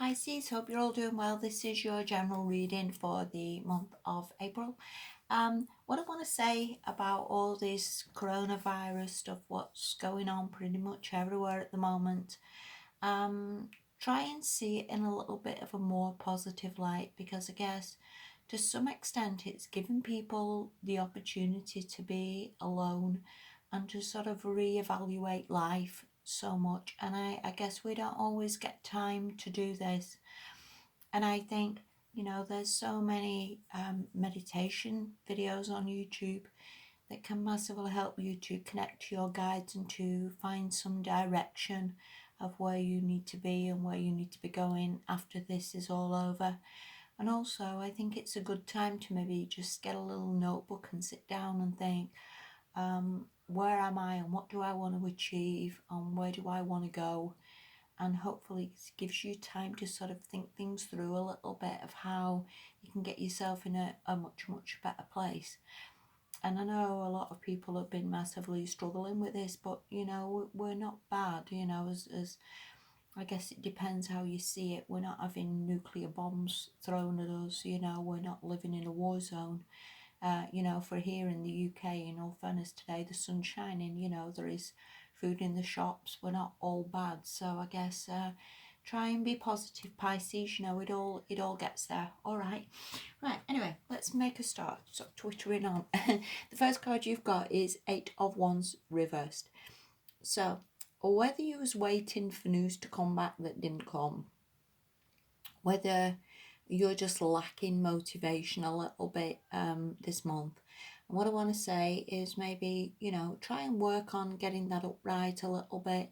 Pisces, hope you're all doing well. This is your general reading for the month of April. What I want to say about all this coronavirus stuff, what's going on pretty much everywhere at the moment, try and see it in a little bit of a more positive light, because I guess to some extent it's given people the opportunity to be alone and to sort of reevaluate life so much. And I guess we don't always get time to do this. And I think, there's so many meditation videos on YouTube that can massively help you to connect to your guides and to find some direction of where you need to be and where you need to be going after this is all over. And also, I think it's a good time to maybe just get a little notebook and sit down and think, where am I and what do I want to achieve and where do I want to go? And hopefully it gives you time to sort of think things through a little bit of how you can get yourself in a much better place. And I know a lot of people have been massively struggling with this, but we're not bad, as I guess it depends how you see it. We're not having nuclear bombs thrown at us, we're not living in a war zone. For here in the UK, in all fairness, today the sun's shining, there is food in the shops, we're not all bad. So I guess try and be positive, Pisces, it all gets there. All right, anyway, let's make a start. Stop twittering on. The first card you've got is 8 of Wands reversed. So whether you was waiting for news to come back that didn't come, whether you're just lacking motivation a little bit this month. And what I want to say is maybe, try and work on getting that upright a little bit.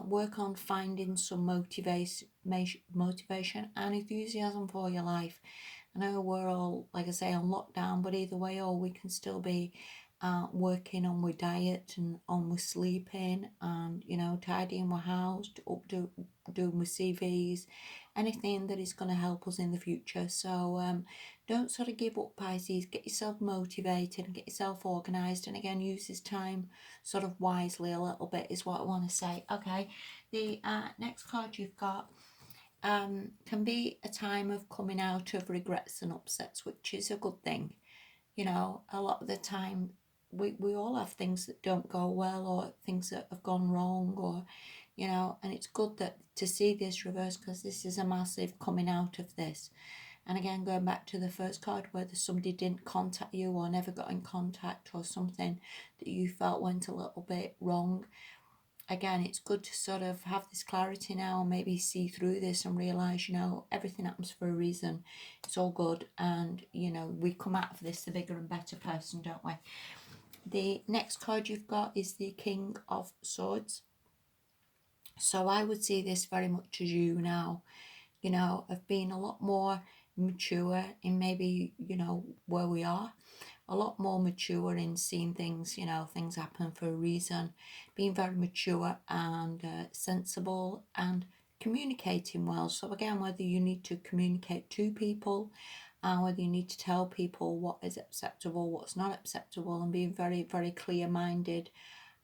Work on finding some motivation and enthusiasm for your life. I know we're all, like I say, on lockdown, but either way, or we can still be working on with diet and on with sleeping and, tidying my house, doing with CVs, anything that is going to help us in the future. So don't sort of give up, Pisces. Get yourself motivated and get yourself organised, and again use this time sort of wisely a little bit is what I want to say. Okay, the next card you've got can be a time of coming out of regrets and upsets, which is a good thing. A lot of the time we all have things that don't go well or things that have gone wrong, or and it's good that to see this reverse, because this is a massive coming out of this. And again, going back to the first card, whether somebody didn't contact you or never got in contact, or something that you felt went a little bit wrong, again, it's good to sort of have this clarity now and maybe see through this and realise, everything happens for a reason. It's all good, and we come out of this the bigger and better person, don't we? The next card you've got is the King of Swords. So I would see this very much as you now, of being a lot more mature in maybe, where we are, a lot more mature in seeing things, things happen for a reason, being very mature and sensible and communicating well. So again, whether you need to communicate to people, whether you need to tell people what is acceptable, what's not acceptable, and being very, very clear-minded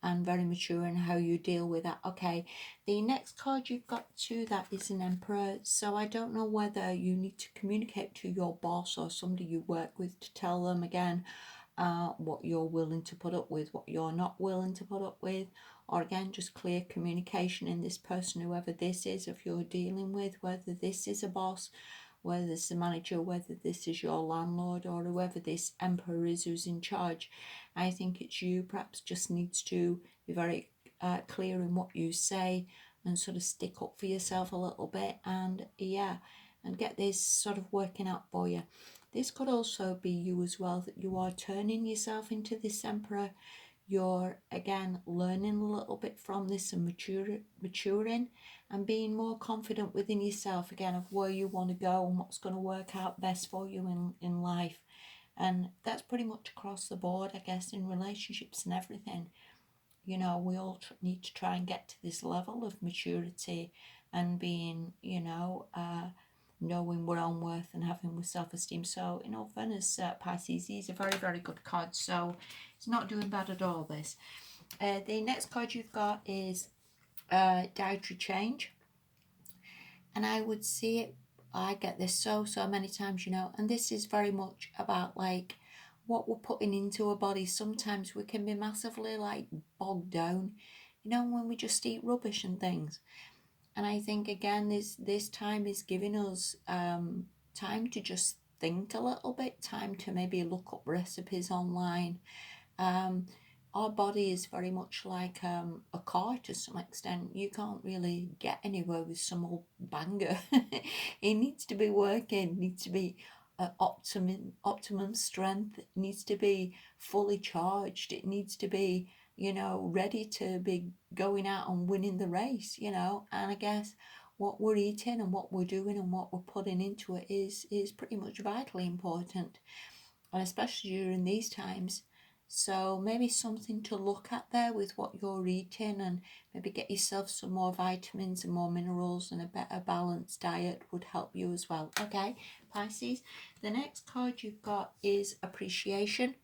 and very mature in how you deal with that. Okay, the next card you've got to that is an Emperor. So I don't know whether you need to communicate to your boss or somebody you work with to tell them again what you're willing to put up with, what you're not willing to put up with, or again just clear communication in this person, whoever this is, if you're dealing with, whether this is a boss, whether this is a manager, whether this is your landlord, or whoever this Emperor is who's in charge. I think it's you perhaps just needs to be very clear in what you say and sort of stick up for yourself a little bit, and and get this sort of working out for you. This could also be you as well, that you are turning yourself into this Emperor. You're again learning a little bit from this and maturing and being more confident within yourself again of where you want to go and what's going to work out best for you in life. And that's pretty much across the board, I guess, in relationships and everything. We all need to try and get to this level of maturity and being, knowing our own worth and having self-esteem. So in all fairness, Pisces, these are very, very good cards. So it's not doing bad at all, this. The next card you've got is dietary change. And I would see it, I get this so many times, and this is very much about like what we're putting into our body. Sometimes we can be massively like bogged down, when we just eat rubbish and things. And I think again, this time is giving us time to just think a little bit, time to maybe look up recipes online. um, our body is very much like a car to some extent. You can't really get anywhere with some old banger. It needs to be working, needs to be optimum strength, it needs to be fully charged, it needs to be, ready to be going out and winning the race, And I guess what we're eating and what we're doing and what we're putting into it is pretty much vitally important, and especially during these times. So maybe something to look at there with what you're eating, and maybe get yourself some more vitamins and more minerals, and a better balanced diet would help you as well. Okay, Pisces. The next card you've got is appreciation.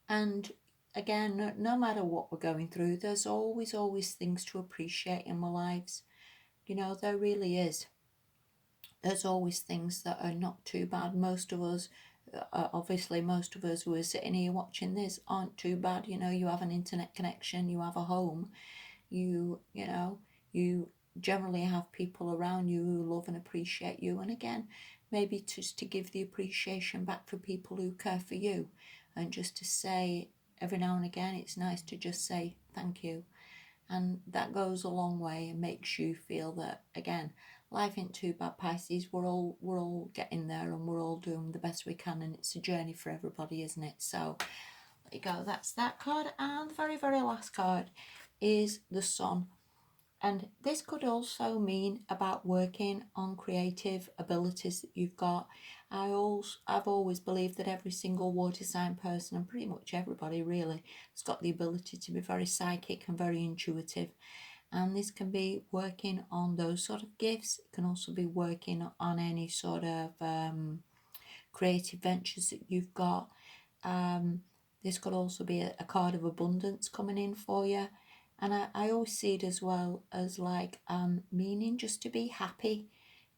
And again, no matter what we're going through, there's always things to appreciate in our lives. There really is. There's always things that are not too bad. Most of us, obviously, most of us who are sitting here watching this aren't too bad. You have an internet connection, you have a home, you generally have people around you who love and appreciate you. And again, maybe just to give the appreciation back for people who care for you, and just to say every now and again, it's nice to just say thank you. And that goes a long way and makes you feel that, again, life ain't too bad, Pisces. We're all getting there, and we're all doing the best we can, and it's a journey for everybody, isn't it? So there you go, that's that card. And the very last card is the Sun. And this could also mean about working on creative abilities that you've got. I've always believed that every single water sign person, and pretty much everybody really, has got the ability to be very psychic and very intuitive. And this can be working on those sort of gifts. It can also be working on any sort of creative ventures that you've got. Um, this could also be a card of abundance coming in for you. And I always see it as well as like meaning just to be happy,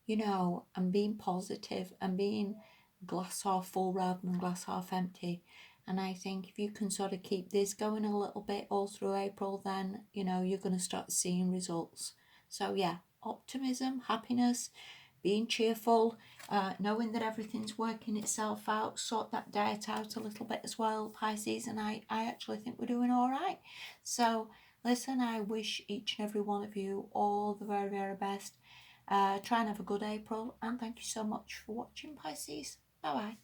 and being positive and being glass half full rather than glass half empty. And I think if you can sort of keep this going a little bit all through April, then, you're going to start seeing results. So, yeah, optimism, happiness, being cheerful, knowing that everything's working itself out. Sort that diet out a little bit as well, Pisces, and I actually think we're doing all right. So listen, I wish each and every one of you all the very best. Try and have a good April, and thank you so much for watching, Pisces. Bye bye.